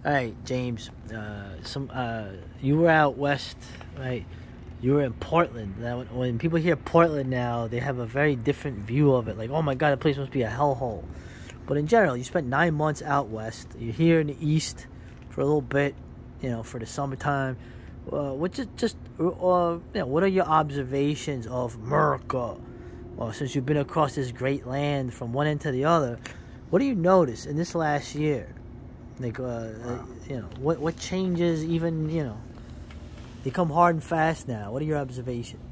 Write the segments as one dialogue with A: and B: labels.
A: All right, James. You were out west, right? You were in Portland. Now, when people hear Portland now, they have a very different view of it. Like, oh my God, the place must be a hellhole. But in general, you spent 9 months out west. You're here in the east for a little bit, for the summertime. What are your observations of America? Well, since you've been across this great land from one end to the other, what do you notice in this last year? Like, what changes? Even they come hard and fast now. What are your observations?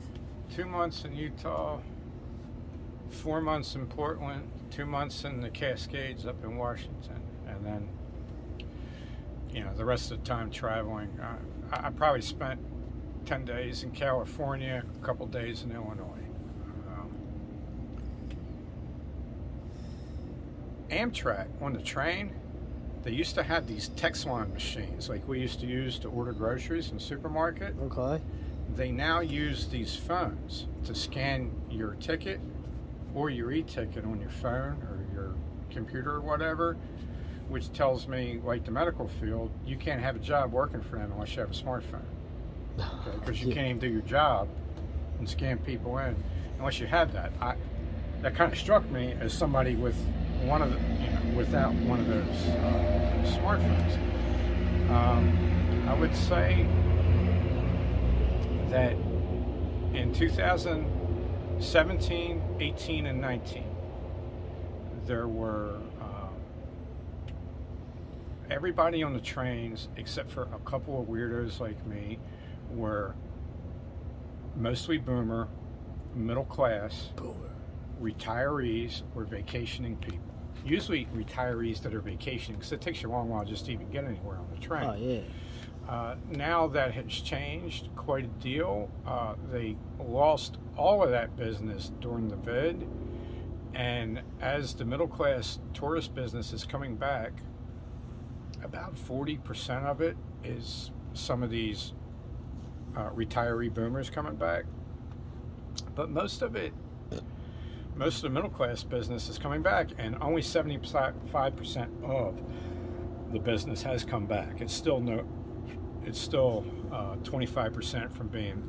B: 2 months in Utah, 4 months in Portland, 2 months in the Cascades up in Washington, and then the rest of the time traveling. I probably spent 10 days in California, a couple days in Illinois. Amtrak on the train, they used to have these text line machines like we used to use to order groceries in the supermarket.
A: Okay.
B: They now use these phones to scan your ticket or your e-ticket on your phone or your computer or whatever, which tells me, like the medical field, you can't have a job working for them unless you have a smartphone. Okay? Because you can't even do your job and scan people in unless you have that. That kind of struck me as somebody with without one of those smartphones. I would say that in 2017, 18, and 19, there were everybody on the trains, except for a couple of weirdos like me, were mostly boomer, middle class, retirees, or vacationing people. Usually retirees that are vacationing, because it takes you a long while just to even get anywhere on the train.
A: Oh, yeah.
B: Now that has changed quite a deal. They lost all of that business during the vid, and as the middle class tourist business is coming back, about 40% of it is some of these retiree boomers coming back, but most of the middle class business is coming back, and only 75% of the business has come back. It's still 25% from being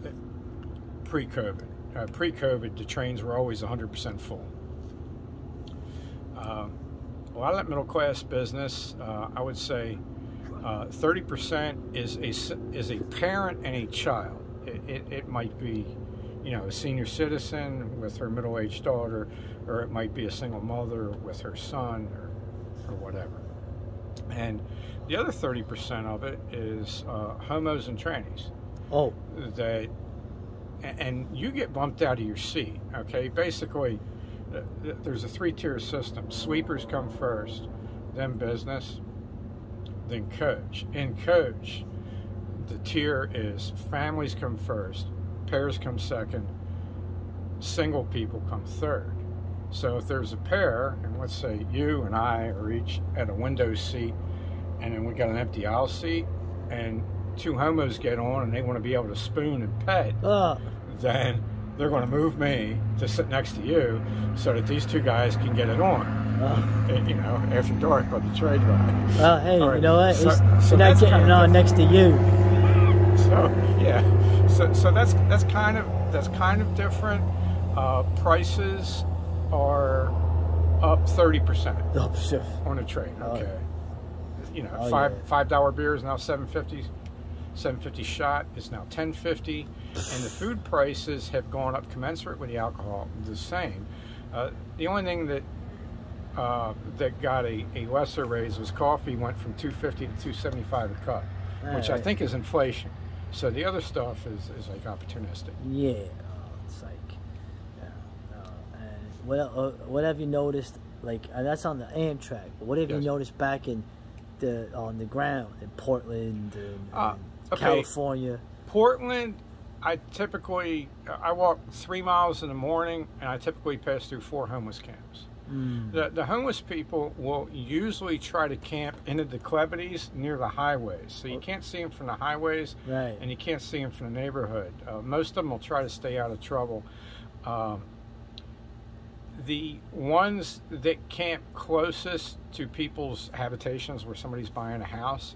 B: pre-COVID. Pre-COVID, the trains were always 100% full. A lot of that middle class business, I would say 30% is a parent and a child. It might be a senior citizen with her middle-aged daughter, or it might be a single mother with her son, or whatever. And the other 30% of it is homos and trannies.
A: Oh.
B: And you get bumped out of your seat, okay? Basically, there's a 3-tier system. Sweepers come first, then business, then coach. In coach, the tier is families come first, pairs come second, single people come third. So if there's a pair, and let's say you and I are each at a window seat, and then we got an empty aisle seat, and 2 homos get on and they want to be able to spoon and pet, then they're going to move me to sit next to you so that these 2 guys can get it on. After dark on the train ride.
A: Well, hey,
B: right.
A: You know what?
B: So
A: they're not getting it on next to you.
B: So yeah, so that's kind of different. Prices are up 30% on a train. Okay, $5 beer is now $7.50. $7.50 shot is now $10.50, and the food prices have gone up commensurate with the alcohol, the same. The only thing that got a lesser raise was coffee. Went from $2.50 to $2.75 a cup, which I think is inflation. So the other stuff is like opportunistic.
A: Yeah, it's like, and what have you noticed? Like, and that's on the Amtrak. But what have you noticed back on the ground in Portland and California?
B: Portland, I walk 3 miles in the morning, and I typically pass through 4 homeless camps. The homeless people will usually try to camp in the declivities near the highways, so you can't see them from the highways,
A: right,
B: and you can't see them from the neighborhood. Most of them will try to stay out of trouble. The ones that camp closest to people's habitations where somebody's buying a house,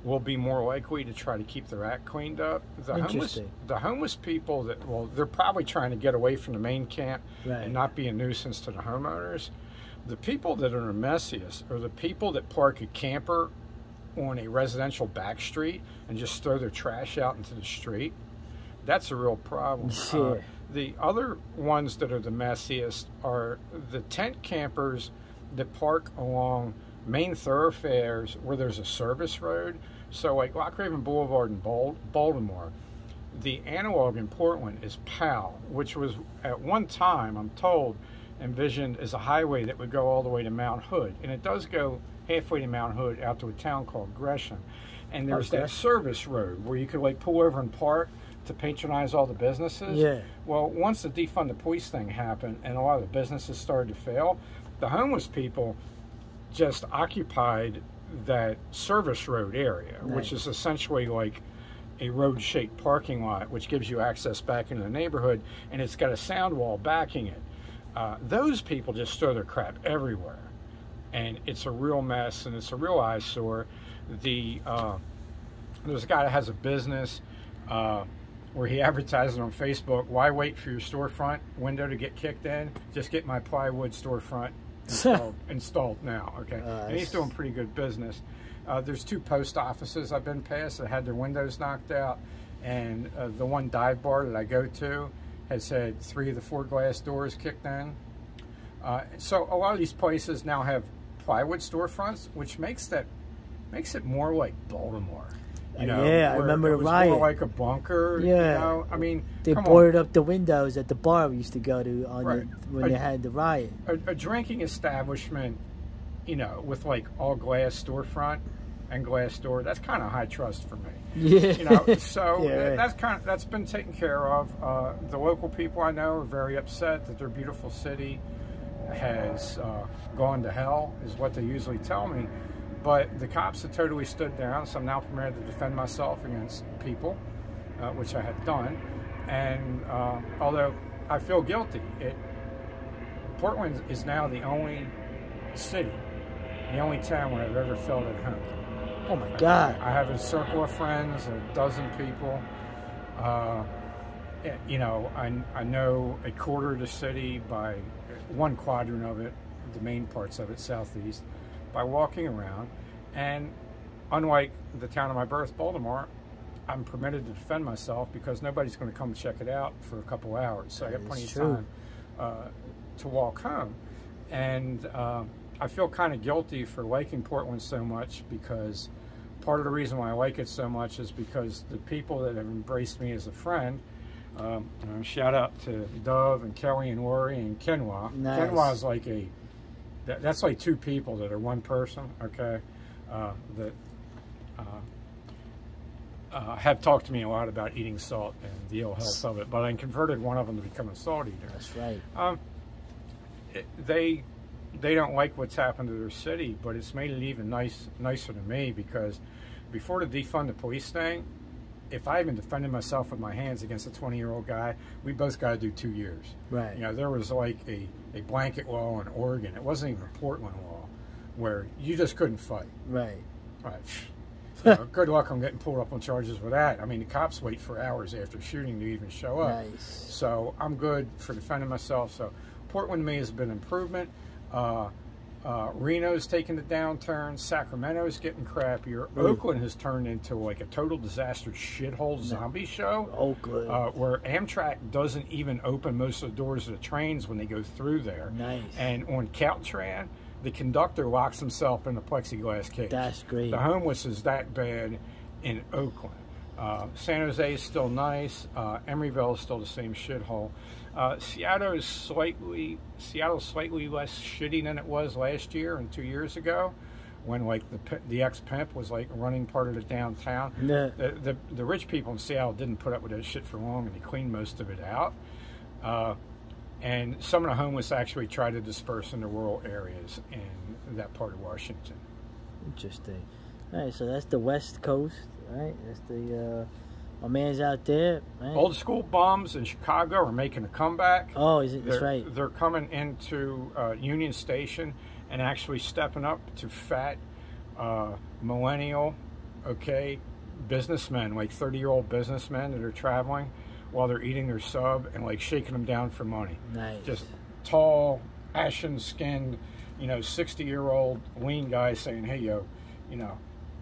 B: will be more likely to try to keep their act cleaned up. The homeless people that, well, they're probably trying to get away from the main camp and not be a nuisance to the homeowners. The people that are the messiest are the people that park a camper on a residential back street and just throw their trash out into the street. That's a real problem.
A: Sure.
B: The other ones that are the messiest are the tent campers that park along main thoroughfares where there's a service road. So like Lock Raven Boulevard in Baltimore, the analog in Portland is Powell, which was at one time, I'm told, envisioned as a highway that would go all the way to Mount Hood. And it does go halfway to Mount Hood out to a town called Gresham. And there's that service road where you could like pull over and park to patronize all the businesses.
A: Yeah.
B: Well, once the defund the police thing happened and a lot of the businesses started to fail, the homeless people just occupied that service road area, which is essentially like a road-shaped parking lot, which gives you access back into the neighborhood, and it's got a sound wall backing it. Those people just throw their crap everywhere, and it's a real mess, and it's a real eyesore. There's a guy that has a business where he advertises on Facebook, why wait for your storefront window to get kicked in? Just get my plywood storefront installed now, okay? And he's doing pretty good business. There's 2 post offices I've been past that had their windows knocked out, and the one dive bar that I go to has had 3 of the 4 glass doors kicked in. So a lot of these places now have plywood storefronts, which makes it more like Baltimore. You know,
A: I remember the riot.
B: More like a bunker.
A: Yeah,
B: you know? I mean,
A: they boarded up the windows at the bar we used to go to on when they had the riot.
B: A drinking establishment, you know, with like all glass storefront and glass door. That's kind of high trust for me.
A: Yeah,
B: you know. So that's been taken care of. The local people I know are very upset that their beautiful city has gone to hell, is what they usually tell me. But the cops have totally stood down, so I'm now permitted to defend myself against people, which I have done. And although I feel guilty, Portland is now the only city, the only town where I've ever felt at home.
A: Oh my God.
B: I have a circle of friends, a dozen people. You know, I know a quarter of the city by one quadrant of it, the main parts of it, southeast, by walking around. And unlike the town of my birth, Baltimore, I'm permitted to defend myself because nobody's going to come check it out for a couple hours. So I got plenty of time to walk home. And I feel kind of guilty for liking Portland so much, because part of the reason why I like it so much is because the people that have embraced me as a friend, shout out to Dove and Kelly and Lori and Kenwa.
A: Nice.
B: Kenwa is like that's like 2 people that are one person, okay, that have talked to me a lot about eating salt and the ill health of it, but I converted one of them to become a salt eater.
A: That's right.
B: They don't like what's happened to their city, but it's made it even nicer to me, because before the defund the police thing, if I even defended myself with my hands against a 20-year-old guy, we both got to do 2 years.
A: Right.
B: You know, there was like a blanket law in Oregon. It wasn't even a Portland law, where you just couldn't fight.
A: Right.
B: Right. So good luck on getting pulled up on charges with that. I mean, the cops wait for hours after shooting to even show up.
A: Nice.
B: So I'm good for defending myself. So Portland to me has been an improvement. Reno's taking the downturn. Sacramento's getting crappier. Oakland has turned into like a total disaster shithole zombie show.
A: Oakland.
B: Where Amtrak doesn't even open most of the doors of the trains when they go through there.
A: Nice.
B: And on Caltran, the conductor locks himself in a plexiglass cage.
A: That's great.
B: The homeless is that bad in Oakland. San Jose is still nice. Emeryville is still the same shithole. Seattle's slightly less shitty than it was last year and 2 years ago, when like the ex-pimp was like running part of the downtown.
A: Yeah.
B: The rich people in Seattle didn't put up with that shit for long, and they cleaned most of it out. And some of the homeless actually try to disperse in the rural areas in that part of Washington.
A: Interesting. All right, so that's the West Coast, right? That's the my man's out there. Right?
B: Old school bums in Chicago are making a comeback.
A: Oh, is it? That's right.
B: They're coming into Union Station and actually stepping up to fat millennial okay, businessmen, like 30-year-old businessmen that are traveling while they're eating their sub and like shaking them down for money.
A: Nice.
B: Just tall, ashen-skinned, 60-year-old lean guy saying, "Hey, yo,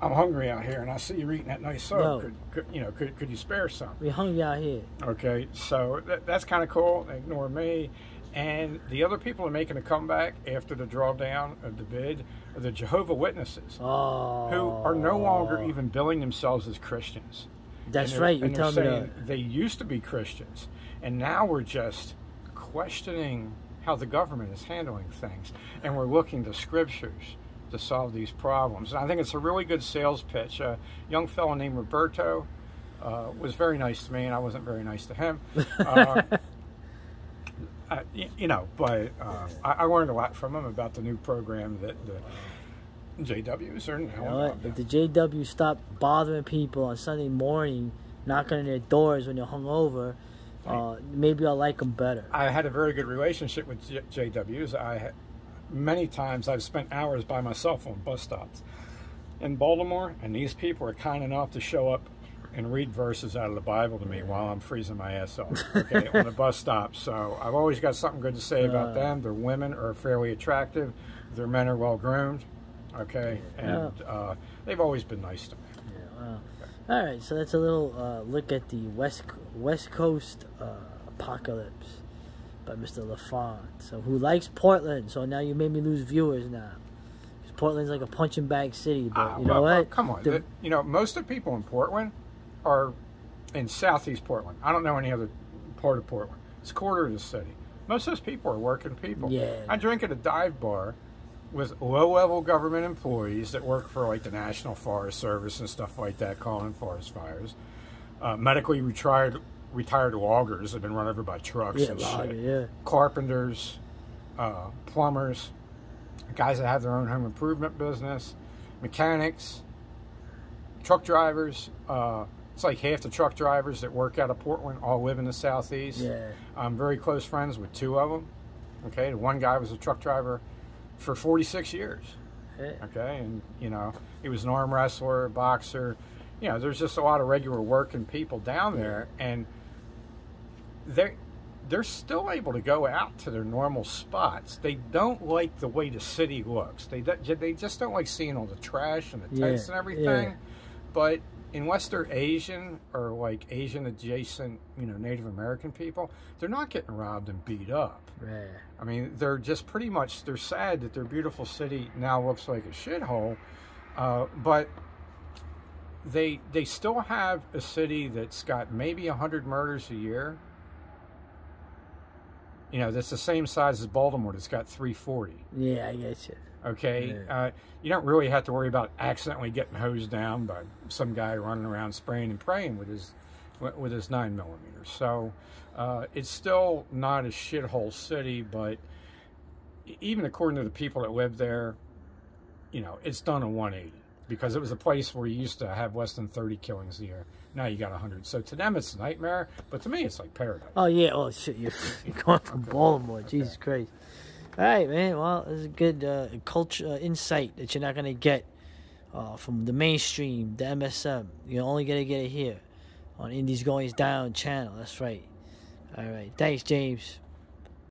B: I'm hungry out here, and I see you're eating that nice sub. Could you spare some?"
A: We hungry out here.
B: Okay, so that's kind of cool. They ignore me. And the other people are making a comeback after the drawdown of the bid are the Jehovah's Witnesses, who are no longer even billing themselves as Christians.
A: That's right. You're telling me
B: that they used to be Christians, and now we're just questioning how the government is handling things, and we're looking to scriptures to solve these problems. And I think it's a really good sales pitch. A young fellow named Roberto was very nice to me, and I wasn't very nice to him. But I learned a lot from him about the new program that the JWs are now.
A: If the JWs stop bothering people on Sunday morning, knocking on their doors when they're hungover, maybe I'll like them better.
B: I had a very good relationship with JWs. Many times I've spent hours by myself on bus stops in Baltimore, and these people are kind enough to show up and read verses out of the Bible to me while I'm freezing my ass off, okay, on a bus stop. So I've always got something good to say about them. Their women are fairly attractive. Their men are well groomed, okay, and they've always been nice to me.
A: Yeah, wow. All right, so that's a little look at the West Coast apocalypse by Mr. LaFond. So who likes Portland? So now you made me lose viewers now. Portland's like a punching bag city, but you know what?
B: Come on, most of the people in Portland are in southeast Portland. I don't know any other part of Portland. It's a quarter of the city. Most of those people are working people.
A: Yeah.
B: I drink at a dive bar with low-level government employees that work for like the National Forest Service and stuff like that, calling forest fires. Medically retired loggers have been run over by trucks and shit.
A: Yeah.
B: Carpenters, plumbers, guys that have their own home improvement business, mechanics, truck drivers. It's like half the truck drivers that work out of Portland all live in the southeast.
A: Yeah.
B: I'm very close friends with two of them. Okay, the one guy was a truck driver for 46 years.
A: Yeah.
B: Okay, and he was an arm wrestler, boxer. There's just a lot of regular working people down there, and they're still able to go out to their normal spots. They don't like the way the city looks. They just don't like seeing all the trash and the tents and everything.
A: Yeah.
B: But unless they're Asian or like Asian adjacent, Native American people, they're not getting robbed and beat up.
A: Yeah.
B: I mean, they're just pretty much, they're sad that their beautiful city now looks like a shithole. But they still have a city that's got maybe 100 murders a year. That's the same size as Baltimore. That's got 340.
A: Yeah, I get you.
B: Okay,
A: Yeah.
B: You don't really have to worry about accidentally getting hosed down by some guy running around spraying and praying with his 9mm. So it's still not a shithole city, but even according to the people that live there, it's done a 180 because it was a place where you used to have less than 30 killings a year. Now you got 100. So to them it's a nightmare, but to me it's like paradise.
A: Oh yeah. Oh shit. You're going from Baltimore. Jesus Christ. All right, man. Well, this is a good culture insight that you're not gonna get from the mainstream, the MSM. You're only gonna get it here on Indies Goings Down channel. That's right. All right. Thanks, James.